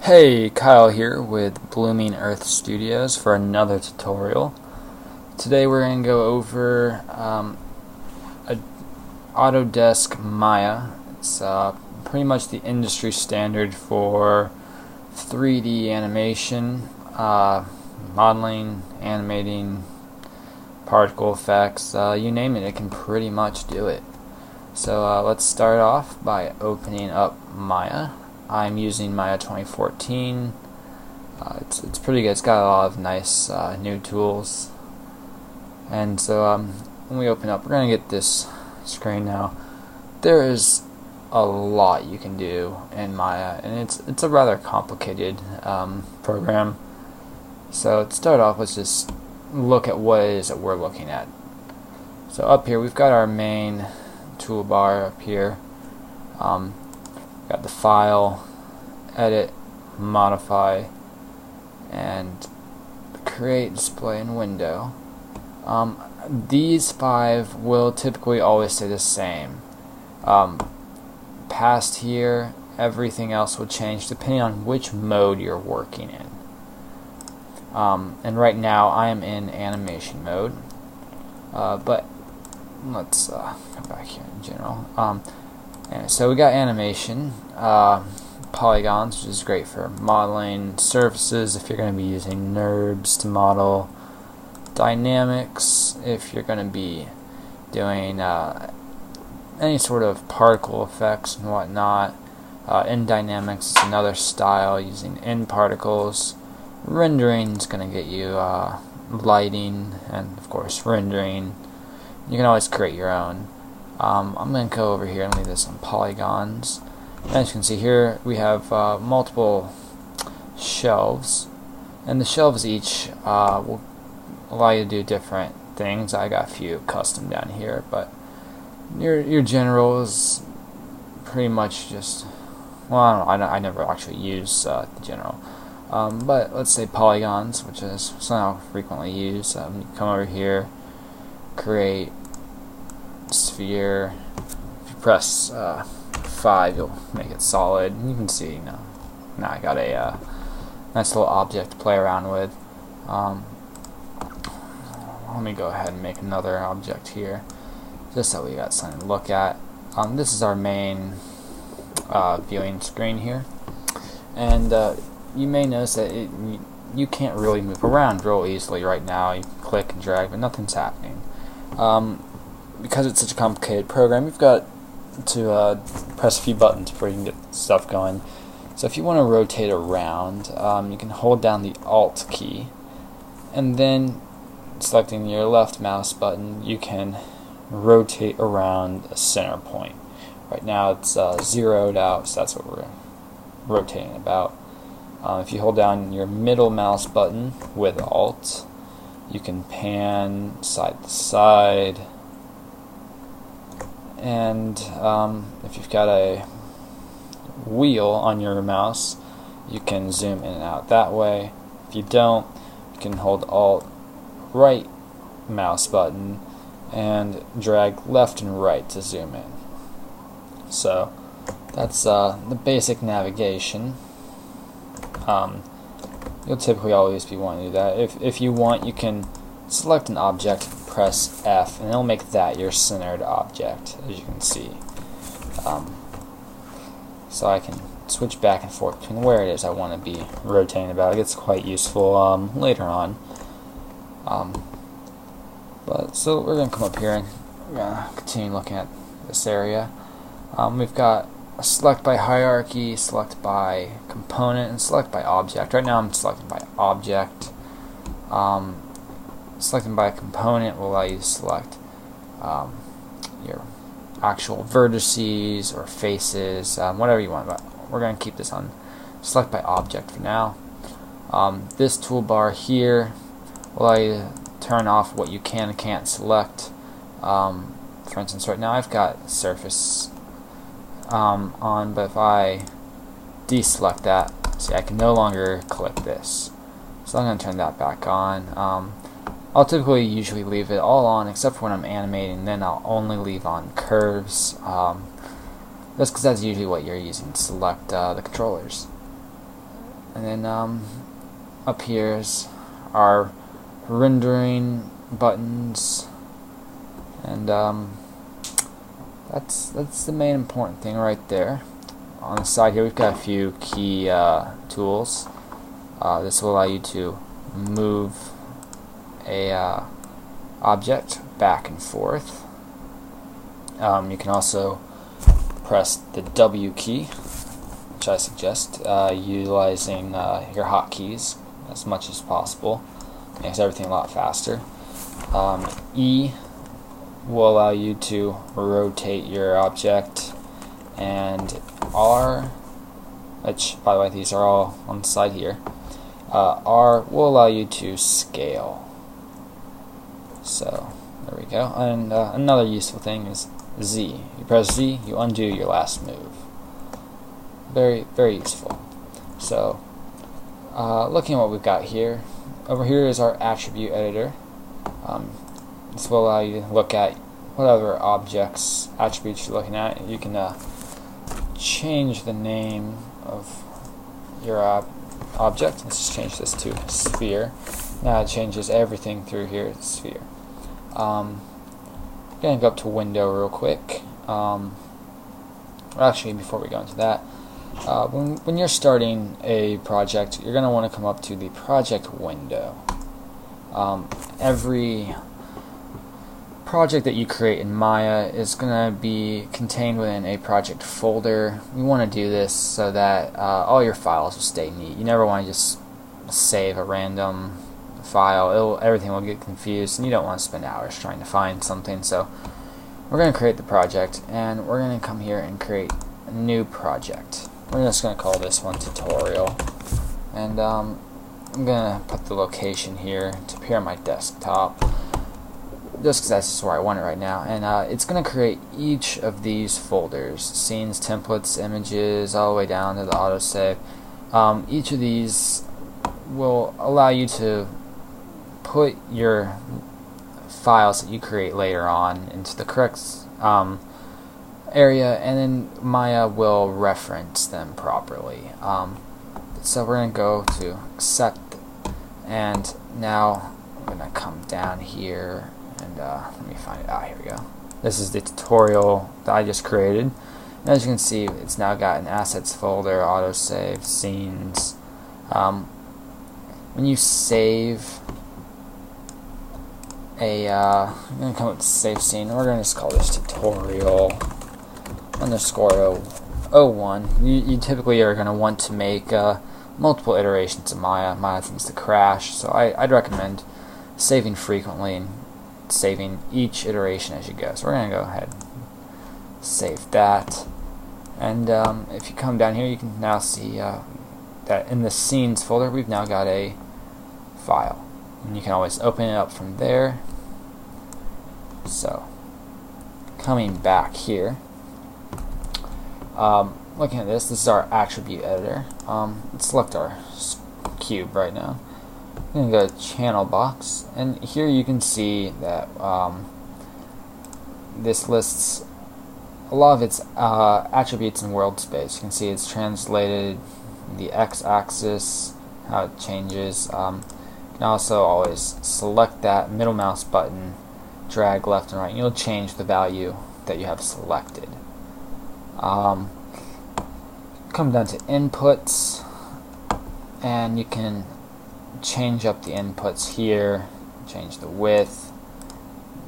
Hey, Kyle here with Blooming Earth Studios for another tutorial. Today we're going to go over Autodesk Maya. It's pretty much the industry standard for 3D animation, modeling, animating, particle effects, you name it, it can pretty much do it. So let's start off by opening up Maya. I'm using Maya 2014. It's pretty good. It's got a lot of nice new tools. And so when we open up, we're going to get this screen now. There is a lot you can do in Maya, and it's a rather complicated program. So to start off, let's just look at what it is that we're looking at. So up here, we've got our main toolbar up here. Got the file, edit, modify, and create, display, and window. These five will typically always stay the same. Past here, everything else will change depending on which mode you're working in. And right now I am in animation mode, but let's come back here in general. So we got animation, polygons, which is great for modeling, surfaces if you're going to be using NURBS to model, dynamics if you're going to be doing any sort of particle effects and whatnot. In dynamics is another style using end particles. Rendering is going to get you lighting and of course rendering. You can always create your own. I'm going to go over here and leave this on polygons. And as you can see here, we have multiple shelves, and the shelves each will allow you to do different things. I got a few custom down here, but your general is pretty much just, well, I never actually use the general. But let's say polygons, which is something I'll frequently use. You come over here, create sphere. If you press 5, you'll make it solid. And you can see now I got a nice little object to play around with. Let me go ahead and make another object here, just so we got something to look at. This is our main viewing screen here, and you may notice that you can't really move around real easily right now. You click and drag, but nothing's happening. Because it's such a complicated program, you've got to press a few buttons before you can get stuff going. So if you want to rotate around, you can hold down the Alt key, and then selecting your left mouse button, you can rotate around a center point. Right now it's zeroed out, so that's what we're rotating about. If you hold down your middle mouse button with Alt, you can pan side to side. And if you've got a wheel on your mouse, you can zoom in and out that way. If you don't, you can hold Alt right mouse button and drag left and right to zoom in. So that's the basic navigation. You'll typically always be wanting to do that. If you want, you can select an object, press F, and it'll make that your centered object, as you can see. So I can switch back and forth between where it is I want to be rotating about. It gets quite useful later on. But so we're going to come up here and we're going to continue looking at this area. We've got select by hierarchy, select by component, and select by object. Right now I'm selecting by object. Selecting by a component will allow you to select your actual vertices or faces, whatever you want. But we're going to keep this on select by object for now. This toolbar here will allow you to turn off what you can and can't select. For instance, right now I've got surface on, but if I deselect that, see, I can no longer click this. So I'm going to turn that back on. I'll typically usually leave it all on except for when I'm animating, then I'll only leave on curves. That's because that's usually what you're using to select the controllers. And then up here is our rendering buttons, and that's the main important thing right there. On the side here, we've got a few key tools. This will allow you to move a object back and forth. You can also press the W key, which I suggest utilizing your hotkeys as much as possible. Makes everything a lot faster. E will allow you to rotate your object, and R, which by the way these are all on the side here, R will allow you to scale. So there we go. And another useful thing is Z. You press Z, you undo your last move. Very, very useful. So looking at what we've got here, over here is our attribute editor. This will allow you to look at whatever objects, attributes you're looking at. You can change the name of your object. Let's just change this to sphere. Now it changes everything through here to sphere. I'm going to go up to window real quick. Actually, before we go into that, when you're starting a project, you're going to want to come up to the project window. Every project that you create in Maya is going to be contained within a project folder. You want to do this so that all your files will stay neat. You never want to just save a random file. Everything will get confused, and you don't want to spend hours trying to find something. So we're going to create the project, and we're going to come here and create a new project. We're just going to call this one tutorial, and I'm going to put the location here to appear on my desktop, just because that's just where I want it right now. And it's going to create each of these folders: scenes, templates, images, all the way down to the autosave. Each of these will allow you to put your files that you create later on into the correct area, and then Maya will reference them properly. So we're going to go to accept, and now I'm going to come down here and let me find it. Here we go. This is the tutorial that I just created. And as you can see, it's now got an assets folder, autosave, scenes. When you save I'm going to come up with save scene. We're going to just call this tutorial _01. You typically are going to want to make multiple iterations of Maya. Maya tends to crash, so I'd recommend saving frequently and saving each iteration as you go. So we're going to go ahead and save that. And if you come down here, you can now see that in the scenes folder, we've now got a file. And you can always open it up from there. So, coming back here, looking at this is our attribute editor. Let's select our cube right now. I'm going to go to channel box, and here you can see that this lists a lot of its attributes in world space. You can see it's translated the x-axis, how it changes. You can also always select that middle mouse button, drag left and right, and you'll change the value that you have selected. Come down to inputs, and you can change up the inputs here, change the width,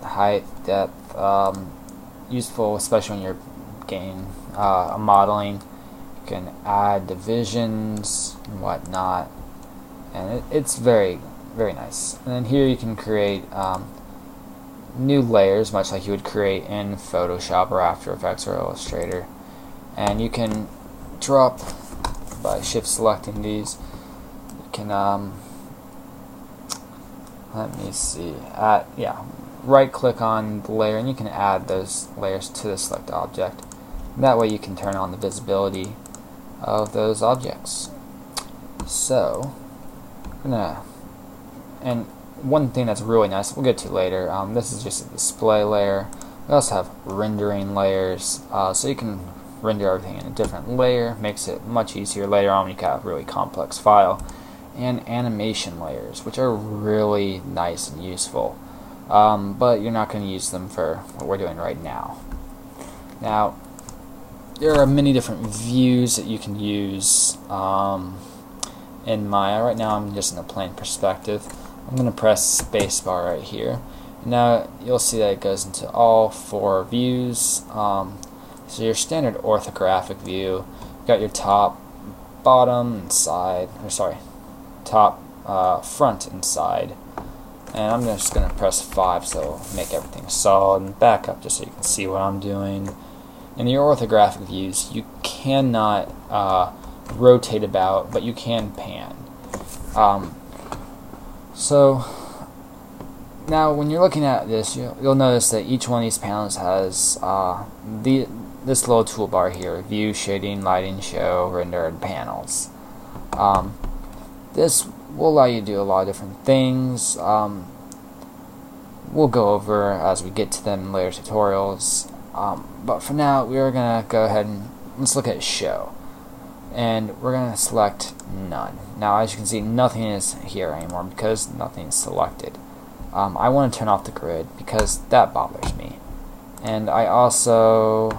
the height, depth. Useful especially when you're getting modeling. You can add divisions and whatnot, and it's very, very nice. And then here you can create new layers, much like you would create in Photoshop or After Effects or Illustrator. And you can drop by shift selecting these. You can let me see, right click on the layer, and you can add those layers to the select object. And that way you can turn on the visibility of those objects. So and one thing that's really nice, we'll get to later, this is just a display layer. We also have rendering layers, so you can render everything in a different layer, makes it much easier later on when you got a really complex file. And animation layers, which are really nice and useful, but you're not going to use them for what we're doing right now. Now, there are many different views that you can use in Maya. Right now I'm just in a plain perspective. I'm going to press spacebar right here. Now you'll see that it goes into all 4 views. So your standard orthographic view, you got your top, bottom, and side, or sorry, top, front, and side. And I'm just going to press 5 so it'll make everything solid, and back up just so you can see what I'm doing. In your orthographic views, you cannot rotate about, but you can pan. So now when you're looking at this, you'll notice that each one of these panels has this little toolbar here: view, shading, lighting, show, render, and panels. This will allow you to do a lot of different things. We'll go over as we get to them in later tutorials. But for now, we are going to go ahead and let's look at show. And we're going to select none. Now, as you can see, nothing is here anymore because nothing is selected. I want to turn off the grid because that bothers me. And I also,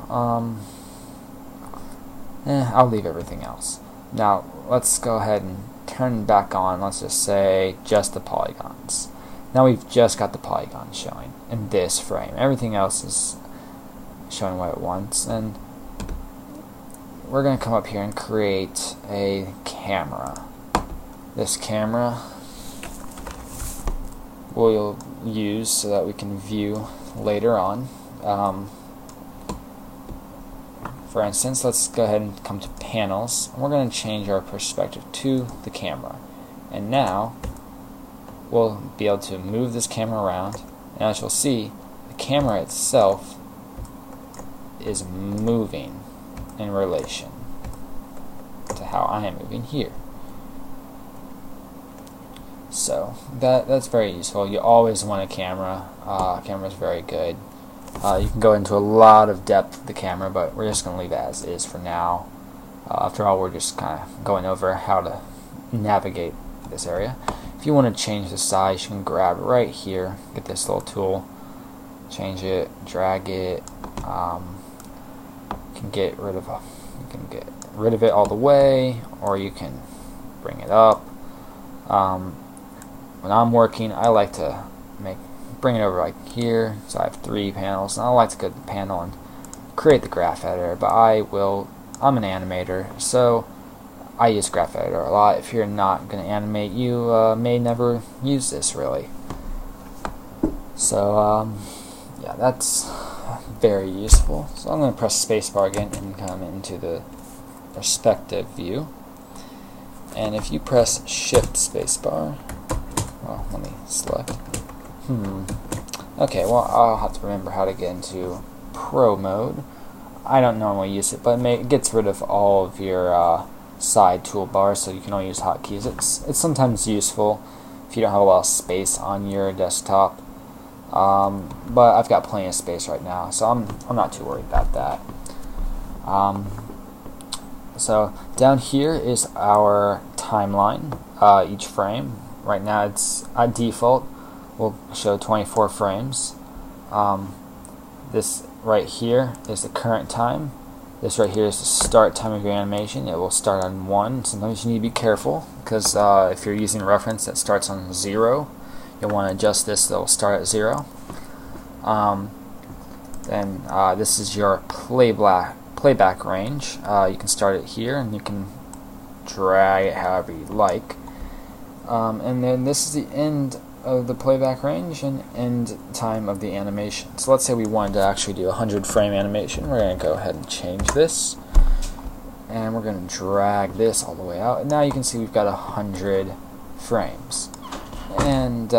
I'll leave everything else. Now, let's go ahead and turn back on, let's just say, just the polygons. Now we've just got the polygons showing in this frame. Everything else is showing what it wants, and we're going to come up here and create a camera. This camera we'll use so that we can view later on. For instance, let's go ahead and come to panels, and we're going to change our perspective to the camera. And now we'll be able to move this camera around, and as you'll see, the camera itself is moving in relation to how I am moving here. So that's very useful. You always want a camera. Camera is very good. You can go into a lot of depth with the camera, but we're just going to leave it as is for now. After all, we're just kind of going over how to navigate this area. If you want to change the size, you can grab right here, get this little tool, change it, drag it. You can get rid of it all the way, or you can bring it up. When I'm working, I like to bring it over like here, so I have 3 panels, and I like to go to the panel and create the graph editor, but I'm an animator, so I use graph editor a lot. If you're not going to animate, you may never use this really. So yeah, that's very useful. So I'm going to press spacebar again and come into the perspective view, and if you press shift spacebar, well, let me select. Okay, well, I'll have to remember how to get into Pro mode. I don't normally use it, but it gets rid of all of your side toolbars, so you can only use hotkeys. It's sometimes useful if you don't have a lot of space on your desktop, but I've got plenty of space right now, so I'm not too worried about that. So down here is our timeline, each frame. Right now it's at default will show 24 frames. This right here is the current time. This right here is the start time of your animation. It will start on 1. Sometimes you need to be careful because if you're using a reference that starts on 0, you'll want to adjust this so it'll start at 0. Then this is your playback range. You can start it here and you can drag it however you like. And then this is the end of the playback range and end time of the animation. So let's say we wanted to actually do a 100 frame animation. We're going to go ahead and change this, and we're going to drag this all the way out, and now you can see we've got 100 frames. And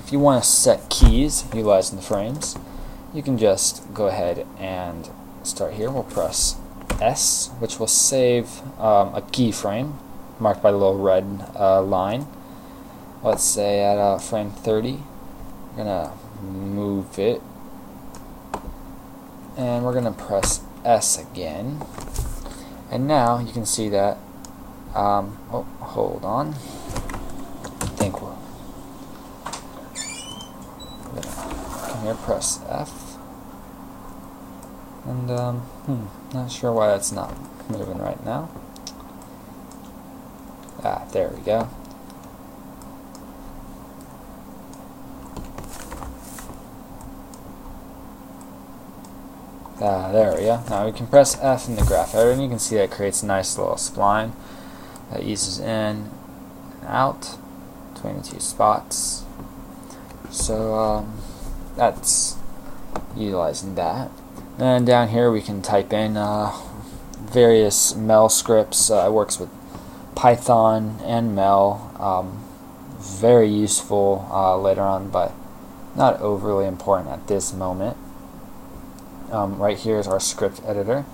if you want to set keys utilizing the frames, you can just go ahead and start here. We'll press S, which will save a keyframe marked by the little red line. Let's say at frame 30, we're going to move it, and we're going to press S again, and now you can see that. Oh, hold on. I think we'll come here, press F, and not sure why that's not moving right now. There we go. There we go. Now we can press F in the graph editor, and you can see that creates a nice little spline that eases in and out between the two spots. So that's utilizing that. And down here we can type in various Mel scripts. It works with Python and Mel. Very useful later on, but not overly important at this moment. Right here is our script editor.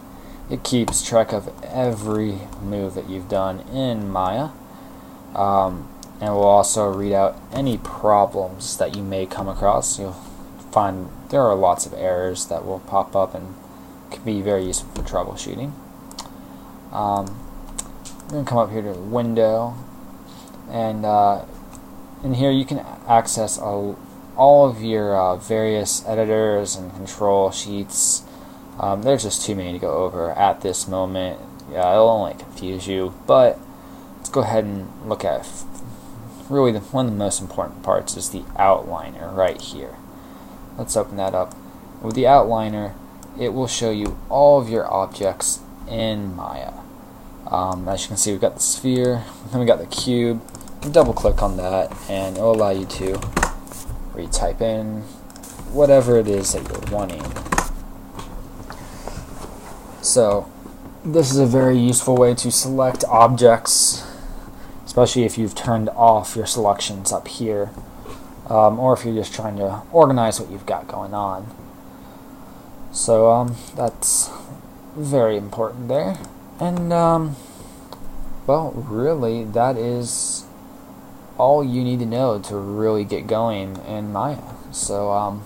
It keeps track of every move that you've done in Maya, and will also read out any problems that you may come across. You'll find there are lots of errors that will pop up and can be very useful for troubleshooting. We're going to come up here to Window, and in here you can access all of your various editors and control sheets. There's just too many to go over at this moment. Yeah, it'll only confuse you, but let's go ahead and look at really one of the most important parts is the outliner right here. Let's open that up. With the outliner, it will show you all of your objects in Maya. As you can see, we've got the sphere, then we got the cube. Double click on that, and it will allow you to retype in whatever it is that you're wanting. So this is a very useful way to select objects, especially if you've turned off your selections up here, or if you're just trying to organize what you've got going on. So that's very important there. And well, really, that is all you need to know to really get going in Maya. So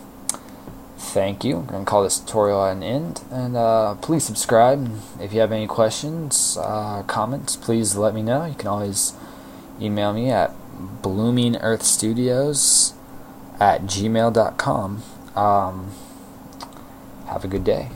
thank you. I'm going to call this tutorial an end, and please subscribe. If you have any questions, comments, please let me know. You can always email me at bloomingearthstudios@gmail.com. Have a good day.